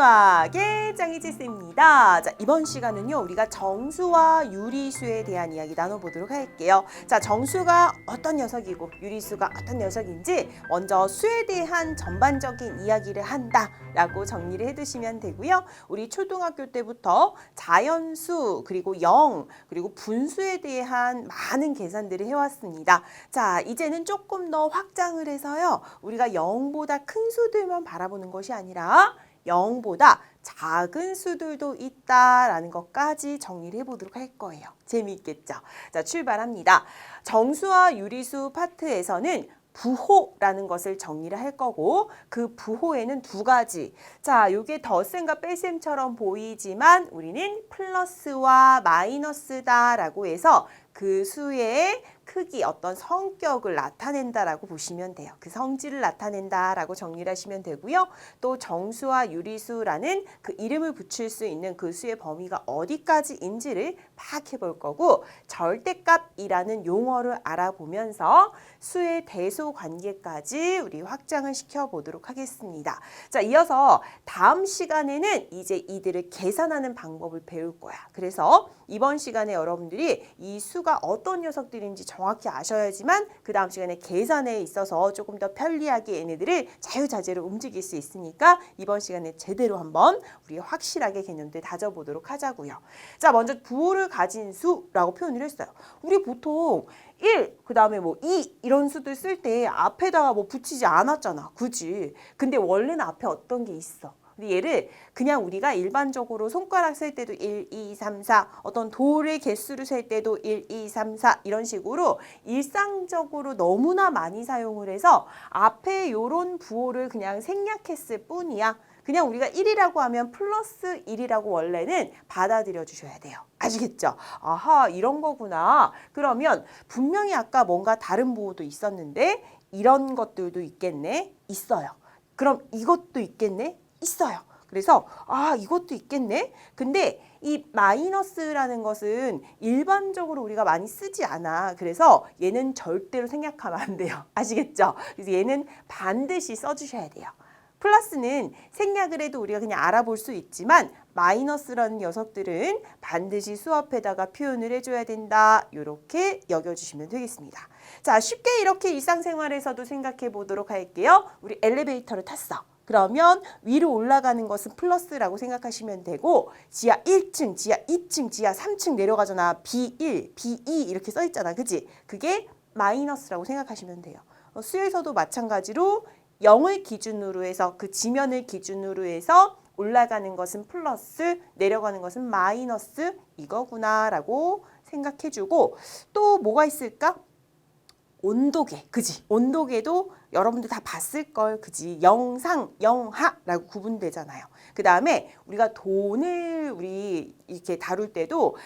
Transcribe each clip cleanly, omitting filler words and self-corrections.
수학의 짱이지스입니다. 자, 이번 시간은요, 우리가 정수와 유리수에 대한 이야기 나눠보도록 할게요. 자, 정수가 어떤 녀석이고 유리수가 어떤 녀석인지 먼저 수에 대한 전반적인 이야기를 한다라고 정리를 해두시면 되고요. 우리 초등학교 때부터 자연수 그리고 영 그리고 분수에 대한 많은 계산들을 해왔습니다. 자, 이제는 조금 더 확장을 해서요, 우리가 0보다 큰 수들만 바라보는 것이 아니라 0보다 작은 수들도 있다라는 것까지 정리를 해보도록 할 거예요. 재미있겠죠? 자, 출발합니다. 정수와 유리수 파트에서는 부호라는 것을 정리를 할 거고, 그 부호에는 두 가지. 자, 이게 덧셈과 뺄셈처럼 보이지만 우리는 플러스와 마이너스다라고 해서 그 수의 크기, 어떤 성격을 나타낸다라고 보시면 돼요. 그 성질을 나타낸다라고 정리를 하시면 되고요. 또 정수와 유리수라는 그 이름을 붙일 수 있는 그 수의 범위가 어디까지인지를 파악해 볼 거고, 절대값이라는 용어를 알아보면서 수의 대소 관계까지 우리 확장을 시켜보도록 하겠습니다. 자, 이어서 다음 시간에는 이제 이들을 계산하는 방법을 배울 거야. 그래서 이번 시간에 여러분들이 이 수가 어떤 녀석들인지 정확히 아셔야지만 그 다음 시간에 계산에 있어서 조금 더 편리하게 얘네들을 자유자재로 움직일 수 있으니까 이번 시간에 제대로 한번 우리 확실하게 개념들 다져보도록 하자고요. 자, 먼저 부호를 가진 수라고 표현을 했어요. 우리 보통 1, 그 다음에 뭐 2 이런 수들 쓸 때 앞에다가 뭐 붙이지 않았잖아. 그지? 근데 원래는 앞에 어떤 게 있어. 근데 얘를 그냥 우리가 일반적으로 손가락 셀 때도 1, 2, 3, 4, 어떤 돌의 개수를 셀 때도 1, 2, 3, 4 이런 식으로 일상적으로 너무나 많이 사용을 해서 앞에 요런 부호를 그냥 생략했을 뿐이야. 그냥 우리가 1이라고 하면 플러스 1이라고 원래는 받아들여 주셔야 돼요. 아시겠죠? 아하, 이런 거구나. 그러면 분명히 아까 뭔가 다른 부호도 있었는데 이런 것들도 있겠네? 있어요. 그럼 이것도 있겠네? 있어요. 그래서 이것도 있겠네. 근데 이 마이너스라는 것은 일반적으로 우리가 많이 쓰지 않아. 그래서 얘는 절대로 생략하면 안 돼요. 아시겠죠? 그래서 얘는 반드시 써주셔야 돼요. 플러스는 생략을 해도 우리가 그냥 알아볼 수 있지만 마이너스라는 녀석들은 반드시 수 앞에다가 표현을 해줘야 된다. 이렇게 여겨주시면 되겠습니다. 자, 쉽게 이렇게 일상생활에서도 생각해 보도록 할게요. 우리 엘리베이터를 탔어. 그러면 위로 올라가는 것은 플러스라고 생각하시면 되고, 지하 1층, 지하 2층, 지하 3층 내려가잖아. B1, B2 이렇게 써 있잖아. 그치? 그게 마이너스라고 생각하시면 돼요. 수에서도 마찬가지로 0을 기준으로 해서 그 지면을 기준으로 해서 올라가는 것은 플러스, 내려가는 것은 마이너스 이거구나라고 생각해주고, 또 뭐가 있을까? 온도계, 그지? 온도계도 여러분들 다 봤을 걸, 그지? 영상, 영하라고 구분되잖아요. 그 다음에 우리가 돈을 우리 이렇게 다룰 때도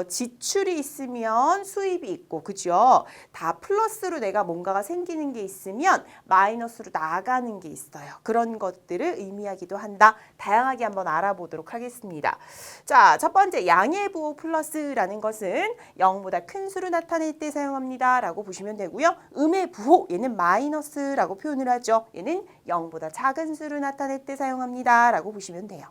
지출이 있으면 수입이 있고, 그죠? 다 플러스로 내가 뭔가가 생기는 게 있으면 마이너스로 나가는 게 있어요. 그런 것들을 의미하기도 한다. 다양하게 한번 알아보도록 하겠습니다. 자, 첫 번째 양의 부호 플러스라는 것은 0보다 큰 수를 나타낼 때 사용합니다 라고 보시면 되고요. 음의 부호, 얘는 마이너스라고 표현을 하죠. 얘는 0보다 작은 수를 나타낼 때 사용합니다 라고 보시면 돼요.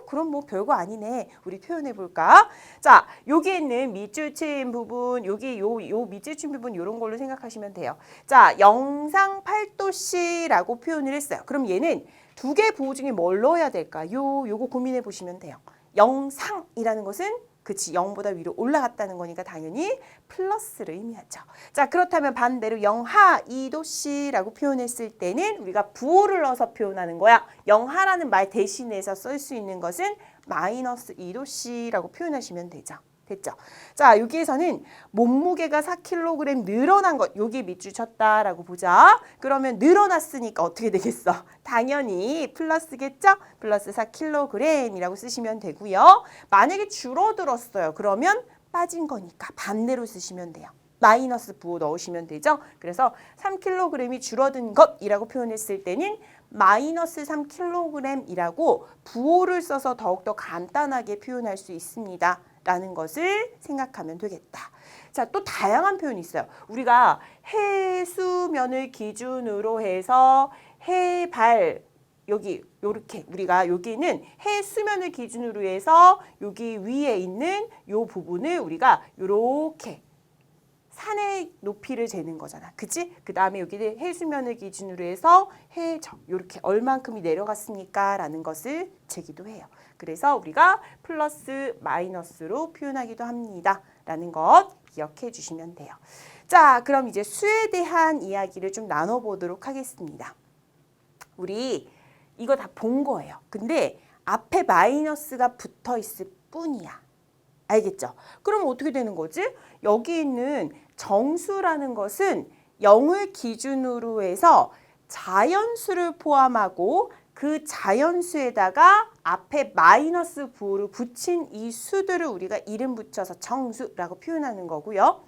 그럼 뭐 별거 아니네. 우리 표현해 볼까? 자, 여기에 있는 밑줄 친 부분, 여기 요 밑줄 친 부분 요런 걸로 생각하시면 돼요. 자, 영상 8도씨라고 표현을 했어요. 그럼 얘는 두 개 부호 중에 뭘 넣어야 될까? 요거 고민해 보시면 돼요. 영상이라는 것은 그치, 0보다 위로 올라갔다는 거니까 당연히 플러스를 의미하죠. 자, 그렇다면 반대로 영하 2도씨라고 표현했을 때는 우리가 부호를 넣어서 표현하는 거야. 영하라는 말 대신해서 쓸 수 있는 것은 마이너스 2도씨라고 표현하시면 되죠. 됐죠? 자, 여기에서는 몸무게가 4kg 늘어난 것, 여기 밑줄 쳤다라고 보자. 그러면 늘어났으니까 어떻게 되겠어? 당연히 플러스겠죠? 플러스 4kg이라고 쓰시면 되고요. 만약에 줄어들었어요. 그러면 빠진 거니까 반대로 쓰시면 돼요. 마이너스 부호 넣으시면 되죠? 그래서 3kg이 줄어든 것이라고 표현했을 때는 마이너스 3kg이라고 부호를 써서 더욱더 간단하게 표현할 수 있습니다. 라는 것을 생각하면 되겠다. 자, 또 다양한 표현이 있어요. 우리가 해수면을 기준으로 해서 해발, 여기 요렇게 우리가 여기는 해 수면을 기준으로 해서 여기 위에 있는 요 부분을 우리가 요렇게 산의 높이를 재는 거잖아. 그치? 그 다음에 여기는 해 수면을 기준으로 해서 해적 요렇게 얼만큼이 내려갔습니까? 라는 것을 재기도 해요. 그래서 우리가 플러스 마이너스로 표현하기도 합니다. 라는 것 기억해 주시면 돼요. 자, 그럼 이제 수에 대한 이야기를 좀 나눠보도록 하겠습니다. 우리 이거 다 본 거예요. 근데 앞에 마이너스가 붙어 있을 뿐이야. 알겠죠? 그럼 어떻게 되는 거지? 여기 있는 정수라는 것은 0을 기준으로 해서 자연수를 포함하고 그 자연수에다가 앞에 마이너스 부호를 붙인 이 수들을 우리가 이름 붙여서 정수라고 표현하는 거고요.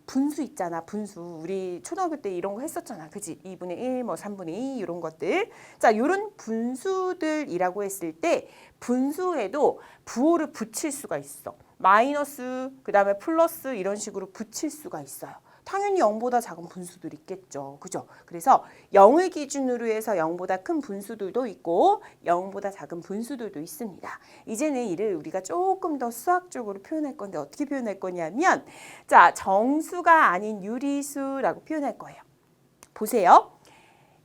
분수 있잖아, 분수. 우리 초등학교 때 이런 거 했었잖아. 그지? 2분의 1, 뭐 3분의 2 이런 것들. 자, 요런 분수들이라고 했을 때 분수에도 부호를 붙일 수가 있어. 마이너스, 그 다음에 플러스 이런 식으로 붙일 수가 있어요. 당연히 0보다 작은 분수들 있겠죠. 그죠? 그래서 0을 기준으로 해서 0보다 큰 분수들도 있고 0보다 작은 분수들도 있습니다. 이제는 이를 우리가 조금 더 수학적으로 표현할 건데 어떻게 표현할 거냐면 자, 정수가 아닌 유리수라고 표현할 거예요. 보세요.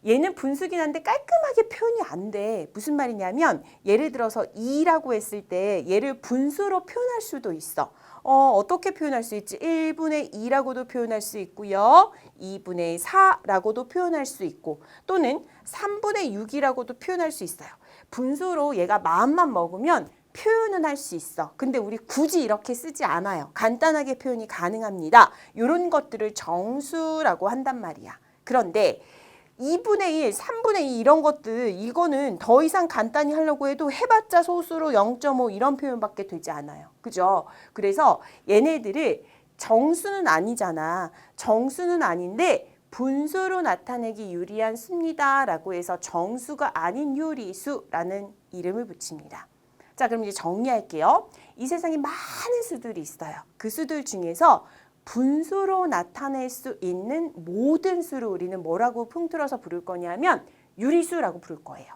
얘는 분수긴 한데 깔끔하게 표현이 안 돼. 무슨 말이냐면 예를 들어서 2라고 했을 때 얘를 분수로 표현할 수도 있어. 어떻게 표현할 수 있지? 1분의 2라고도 표현할 수 있고요. 2분의 4라고도 표현할 수 있고 또는 3분의 6이라고도 표현할 수 있어요. 분수로 얘가 마음만 먹으면 표현은 할 수 있어. 근데 우리 굳이 이렇게 쓰지 않아요. 간단하게 표현이 가능합니다. 이런 것들을 정수라고 한단 말이야. 그런데 2분의 1, 3분의 2 이런 것들 이거는 더 이상 간단히 하려고 해도 해봤자 소수로 0.5 이런 표현밖에 되지 않아요. 그죠? 그래서 얘네들을 정수는 아니잖아. 정수는 아닌데 분수로 나타내기 유리한 수입니다. 라고 해서 정수가 아닌 유리수라는 이름을 붙입니다. 자, 그럼 이제 정리할게요. 이 세상에 많은 수들이 있어요. 그 수들 중에서 분수로 나타낼 수 있는 모든 수를 우리는 뭐라고 풍틀어서 부를 거냐면 유리수라고 부를 거예요.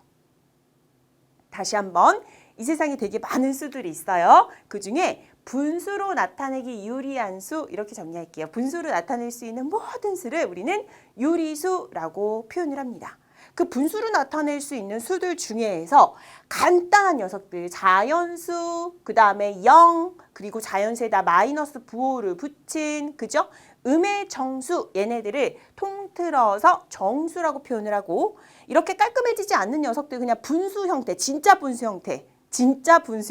다시 한번 이 세상에 되게 많은 수들이 있어요. 그중에 분수로 나타내기 유리한 수 이렇게 정리할게요. 분수로 나타낼 수 있는 모든 수를 우리는 유리수라고 표현을 합니다. 그 분수로 나타낼 수 있는 수들 중에서 간단한 녀석들, 자연수, 그 다음에 0, 그리고 자연수에다 마이너스 부호를 붙인, 그죠? 음의 정수, 얘네들을 통틀어서 정수라고 표현을 하고 이렇게 깔끔해지지 않는 녀석들 그냥 분수 형태, 진짜 분수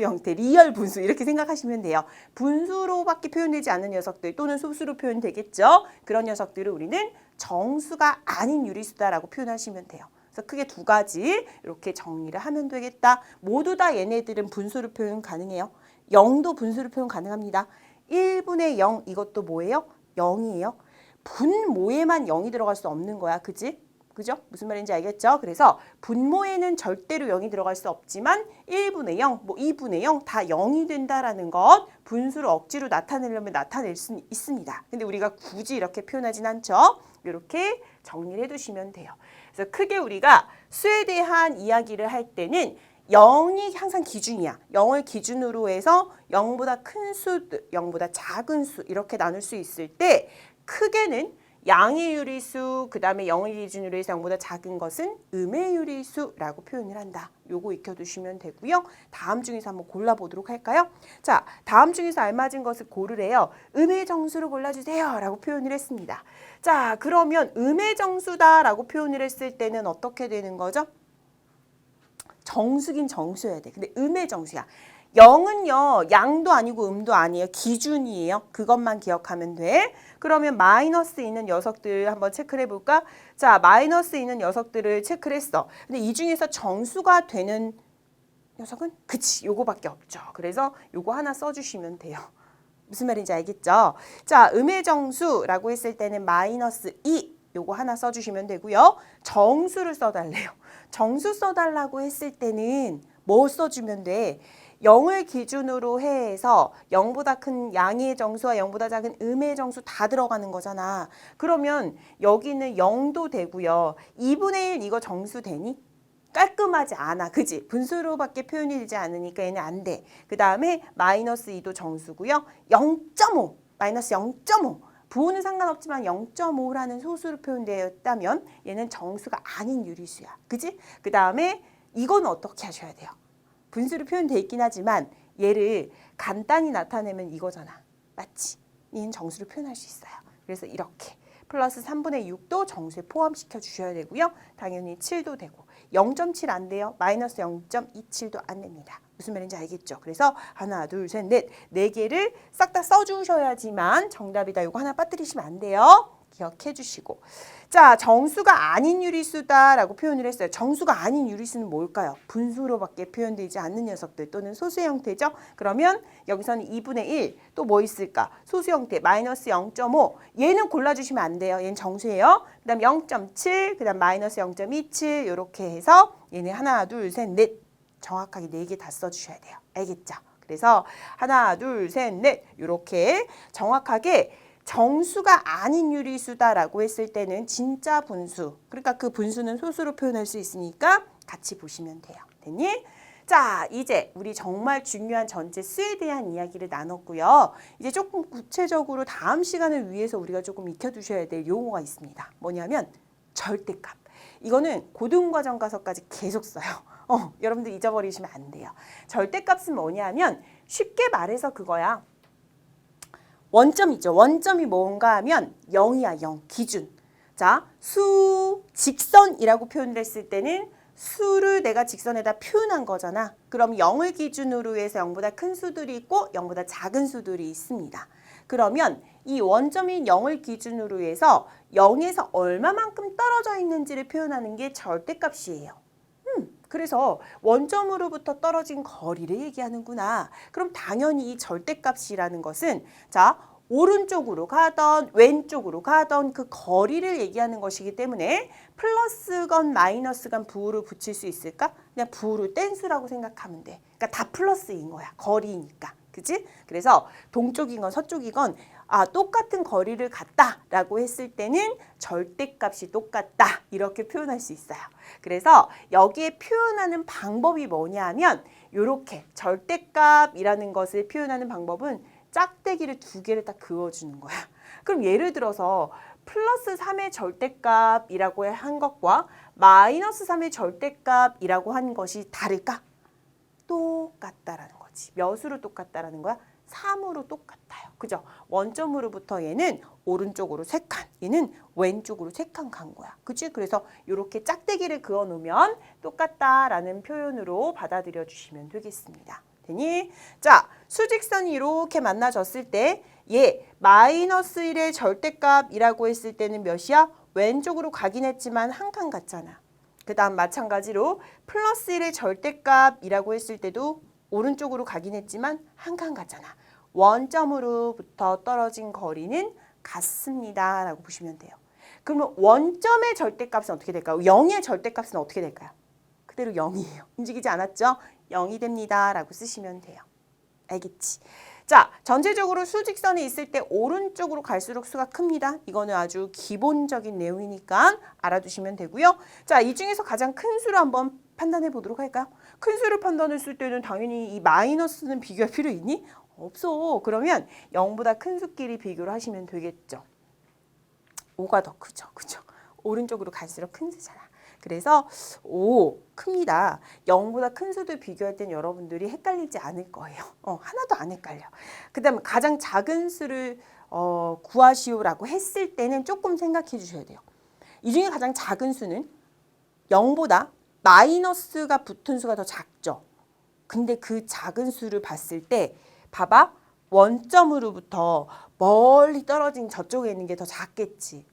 형태, 리얼 분수 이렇게 생각하시면 돼요. 분수로밖에 표현되지 않는 녀석들 또는 소수로 표현되겠죠. 그런 녀석들을 우리는 정수가 아닌 유리수다라고 표현하시면 돼요. 그래서 크게 두 가지 이렇게 정리를 하면 되겠다. 모두 다 얘네들은 분수로 표현 가능해요. 0도 분수로 표현 가능합니다. 1분의 0 이것도 뭐예요? 0이에요. 분모에만 0이 들어갈 수 없는 거야. 그지? 그죠? 무슨 말인지 알겠죠? 그래서 분모에는 절대로 0이 들어갈 수 없지만 1분의 0, 뭐 2분의 0 다 0이 된다라는 것 분수를 억지로 나타내려면 나타낼 수 있습니다. 근데 우리가 굳이 이렇게 표현하진 않죠? 이렇게 정리를 해두시면 돼요. 그래서 크게 우리가 수에 대한 이야기를 할 때는 0이 항상 기준이야. 0을 기준으로 해서 0보다 큰 수, 0보다 작은 수 이렇게 나눌 수 있을 때 크게는 양의 유리수, 그 다음에 0을 기준으로 해서 0보다 작은 것은 음의 유리수라고 표현을 한다. 요거 익혀두시면 되고요. 다음 중에서 한번 골라보도록 할까요? 자, 다음 중에서 알맞은 것을 고르래요. 음의 정수로 골라주세요. 라고 표현을 했습니다. 자, 그러면 음의 정수다 라고 표현을 했을 때는 어떻게 되는 거죠? 정수긴 정수여야 돼. 근데 음의 정수야. 0은요. 양도 아니고 음도 아니에요. 기준이에요. 그것만 기억하면 돼. 그러면 마이너스 있는 녀석들 한번 체크를 해볼까? 자, 마이너스 있는 녀석들을 체크를 했어. 근데 이 중에서 정수가 되는 녀석은? 그치, 요거밖에 없죠. 그래서 요거 하나 써주시면 돼요. 무슨 말인지 알겠죠? 자, 음의 정수라고 했을 때는 마이너스 2 요거 하나 써주시면 되고요. 정수를 써달래요. 정수 써달라고 했을 때는 뭐 써주면 돼? 0을 기준으로 해서 0보다 큰 양의 정수와 0보다 작은 음의 정수 다 들어가는 거잖아. 그러면 여기는 0도 되고요. 2분의 1 이거 정수 되니? 깔끔하지 않아. 그지? 분수로밖에 표현이 되지 않으니까 얘는 안 돼. 그 다음에 마이너스 2도 정수고요. 0.5, 마이너스 0.5. 부호는 상관없지만 0.5라는 소수로 표현되었다면 얘는 정수가 아닌 유리수야. 그지? 그 다음에 이거는 어떻게 하셔야 돼요? 분수로 표현되어 있긴 하지만 얘를 간단히 나타내면 이거잖아. 맞지? 얘는 정수로 표현할 수 있어요. 그래서 이렇게 플러스 3분의 6도 정수에 포함시켜 주셔야 되고요. 당연히 7도 되고 0.7 안 돼요. 마이너스 0.27도 안 됩니다. 무슨 말인지 알겠죠? 그래서 하나, 둘, 셋, 넷, 네 개를 싹 다 써주셔야지만 정답이다. 이거 하나 빠뜨리시면 안 돼요. 기억해 주시고. 자, 정수가 아닌 유리수다라고 표현을 했어요. 정수가 아닌 유리수는 뭘까요? 분수로밖에 표현되지 않는 녀석들 또는 소수의 형태죠. 그러면 여기서는 2분의 1, 또 뭐 있을까? 소수 형태, 마이너스 0.5. 얘는 골라주시면 안 돼요. 얘는 정수예요. 그 다음 0.7, 그 다음 마이너스 0.27 이렇게 해서 얘는 하나, 둘, 셋, 넷. 정확하게 4개 다 써주셔야 돼요. 알겠죠? 그래서 하나, 둘, 셋, 넷 이렇게 정확하게 정수가 아닌 유리수다라고 했을 때는 진짜 분수, 그러니까 그 분수는 소수로 표현할 수 있으니까 같이 보시면 돼요. 됐니? 자, 이제 우리 정말 중요한 전체 수에 대한 이야기를 나눴고요. 이제 조금 구체적으로 다음 시간을 위해서 우리가 조금 익혀두셔야 될 용어가 있습니다. 뭐냐면 절대값. 이거는 고등과정 가서까지 계속 써요. 여러분들 잊어버리시면 안 돼요. 절대값은 뭐냐면 쉽게 말해서 그거야. 원점 있죠. 원점이 뭔가 하면 0이야. 0. 기준. 자, 수, 직선이라고 표현을 했을 때는 수를 내가 직선에다 표현한 거잖아. 그럼 0을 기준으로 해서 0보다 큰 수들이 있고 0보다 작은 수들이 있습니다. 그러면 이 원점인 0을 기준으로 해서 0에서 얼마만큼 떨어져 있는지를 표현하는 게 절대값이에요. 그래서 원점으로부터 떨어진 거리를 얘기하는구나. 그럼 당연히 이 절대값이라는 것은 자, 오른쪽으로 가던 왼쪽으로 가던 그 거리를 얘기하는 것이기 때문에 플러스건 마이너스건 부호를 붙일 수 있을까? 그냥 부호를 뗀 수라고 생각하면 돼. 그러니까 다 플러스인 거야. 거리니까. 그치? 그래서 동쪽이건 서쪽이건 똑같은 거리를 갔다라고 했을 때는 절대값이 똑같다 이렇게 표현할 수 있어요. 그래서 여기에 표현하는 방법이 뭐냐 하면 이렇게 절대값이라는 것을 표현하는 방법은 짝대기를 2개를 딱 그어주는 거야. 그럼 예를 들어서 플러스 3의 절대값이라고 한 것과 마이너스 3의 절대값이라고 한 것이 다를까? 똑같다라는 거지. 몇으로 똑같다라는 거야? 3으로 똑같아요. 그죠? 원점으로부터 얘는 오른쪽으로 3칸, 얘는 왼쪽으로 3칸 간 거야. 그치? 그래서 이렇게 짝대기를 그어 놓으면 똑같다라는 표현으로 받아들여 주시면 되겠습니다. 되니? 자, 수직선이 이렇게 만나졌을 때 얘 마이너스 1의 절대값이라고 했을 때는 몇이야? 왼쪽으로 가긴 했지만 한 칸 갔잖아. 그 다음 마찬가지로 플러스 1의 절대값이라고 했을 때도 오른쪽으로 가긴 했지만 한 칸 갔잖아. 원점으로부터 떨어진 거리는 같습니다. 라고 보시면 돼요. 그러면 원점의 절대값은 어떻게 될까요? 0의 절대값은 어떻게 될까요? 그대로 0이에요. 움직이지 않았죠? 0이 됩니다. 라고 쓰시면 돼요. 알겠지? 자, 전체적으로 수직선이 있을 때 오른쪽으로 갈수록 수가 큽니다. 이거는 아주 기본적인 내용이니까 알아두시면 되고요. 자, 이 중에서 가장 큰 수를 한번 판단해 보도록 할까요? 큰 수를 판단했을 때는 당연히 이 마이너스는 비교할 필요 있니? 없어. 그러면 0보다 큰 수끼리 비교를 하시면 되겠죠. 5가 더 크죠. 그죠? 오른쪽으로 갈수록 큰 수잖아. 그래서 5 큽니다. 0보다 큰 수들 비교할 땐 여러분들이 헷갈리지 않을 거예요. 하나도 안 헷갈려. 그 다음에 가장 작은 수를 구하시오라고 했을 때는 조금 생각해 주셔야 돼요. 이 중에 가장 작은 수는 0보다 마이너스가 붙은 수가 더 작죠. 근데 그 작은 수를 봤을 때 봐봐. 원점으로부터 멀리 떨어진 저쪽에 있는 게 더 작겠지.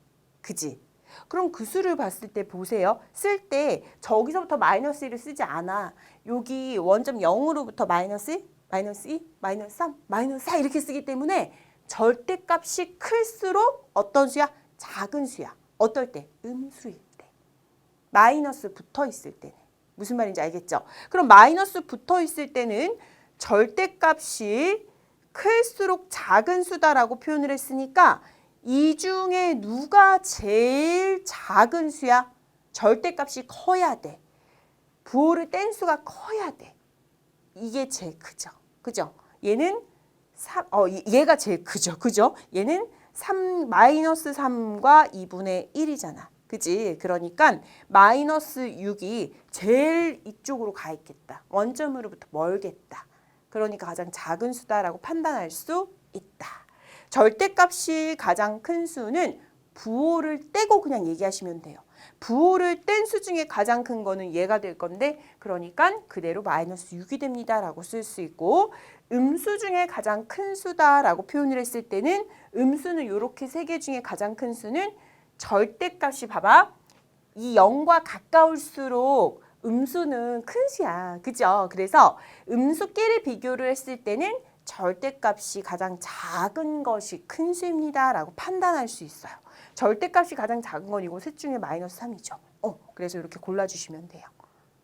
그지? 그럼 그 수를 봤을 때 보세요. 쓸 때 저기서부터 마이너스 1을 쓰지 않아. 여기 원점 0으로부터 마이너스 1, 마이너스 2, 마이너스 3, 마이너스 4 이렇게 쓰기 때문에 절대값이 클수록 어떤 수야? 작은 수야. 어떨 때? 음수일 때. 마이너스 붙어 있을 때는. 무슨 말인지 알겠죠? 그럼 마이너스 붙어 있을 때는 절대값이 클수록 작은 수다라고 표현을 했으니까 이 중에 누가 제일 작은 수야? 절대값이 커야 돼. 부호를 뗀 수가 커야 돼. 이게 제일 크죠. 그죠? 얘는 얘가 제일 크죠. 그죠? 얘는 마이너스 3과 2분의 1이잖아. 그지? 그러니까 마이너스 6이 제일 이쪽으로 가 있겠다. 원점으로부터 멀겠다. 그러니까 가장 작은 수다라고 판단할 수 있다. 절대값이 가장 큰 수는 부호를 떼고 그냥 얘기하시면 돼요. 부호를 뗀 수 중에 가장 큰 거는 얘가 될 건데 그러니까 그대로 마이너스 6이 됩니다 라고 쓸 수 있고 음수 중에 가장 큰 수다라고 표현을 했을 때는 음수는 이렇게 세 개 중에 가장 큰 수는 절대값이 봐봐. 이 0과 가까울수록 음수는 큰 수야. 그죠? 그래서 음수끼리 비교를 했을 때는 절대값이 가장 작은 것이 큰 수입니다 라고 판단할 수 있어요. 절대값이 가장 작은 건 이거 셋 중에 마이너스 3이죠. 그래서 이렇게 골라주시면 돼요.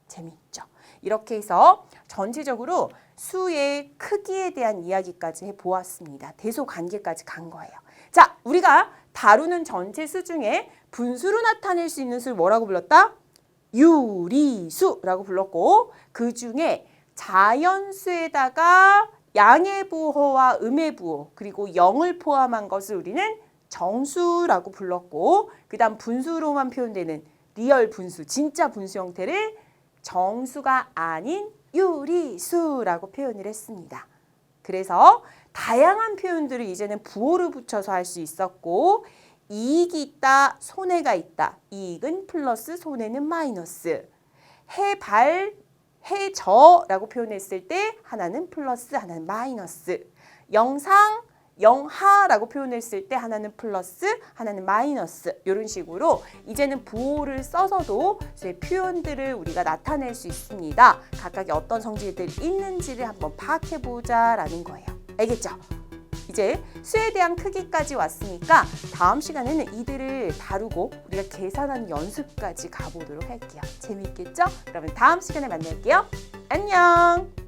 재미있죠? 이렇게 해서 전체적으로 수의 크기에 대한 이야기까지 해보았습니다. 대소관계까지 간 거예요. 자, 우리가 다루는 전체 수 중에 분수로 나타낼 수 있는 수를 뭐라고 불렀다? 유리수라고 불렀고 그 중에 자연수에다가 양의 부호와 음의 부호 그리고 0을 포함한 것을 우리는 정수라고 불렀고 그 다음 분수로만 표현되는 리얼 분수, 진짜 분수 형태를 정수가 아닌 유리수라고 표현을 했습니다. 그래서 다양한 표현들을 이제는 부호를 붙여서 할 수 있었고 이익이 있다, 손해가 있다. 이익은 플러스, 손해는 마이너스. 해발, 해저라고 표현했을 때 하나는 플러스, 하나는 마이너스. 영상, 영하라고 표현했을 때 하나는 플러스, 하나는 마이너스. 이런 식으로 이제는 부호를 써서도 표현들을 우리가 나타낼 수 있습니다. 각각의 어떤 성질들이 있는지를 한번 파악해보자라는 거예요. 알겠죠? 이제 수에 대한 크기까지 왔으니까 다음 시간에는 이들을 다루고 우리가 계산하는 연습까지 가보도록 할게요. 재미있겠죠? 그러면 다음 시간에 만날게요. 안녕!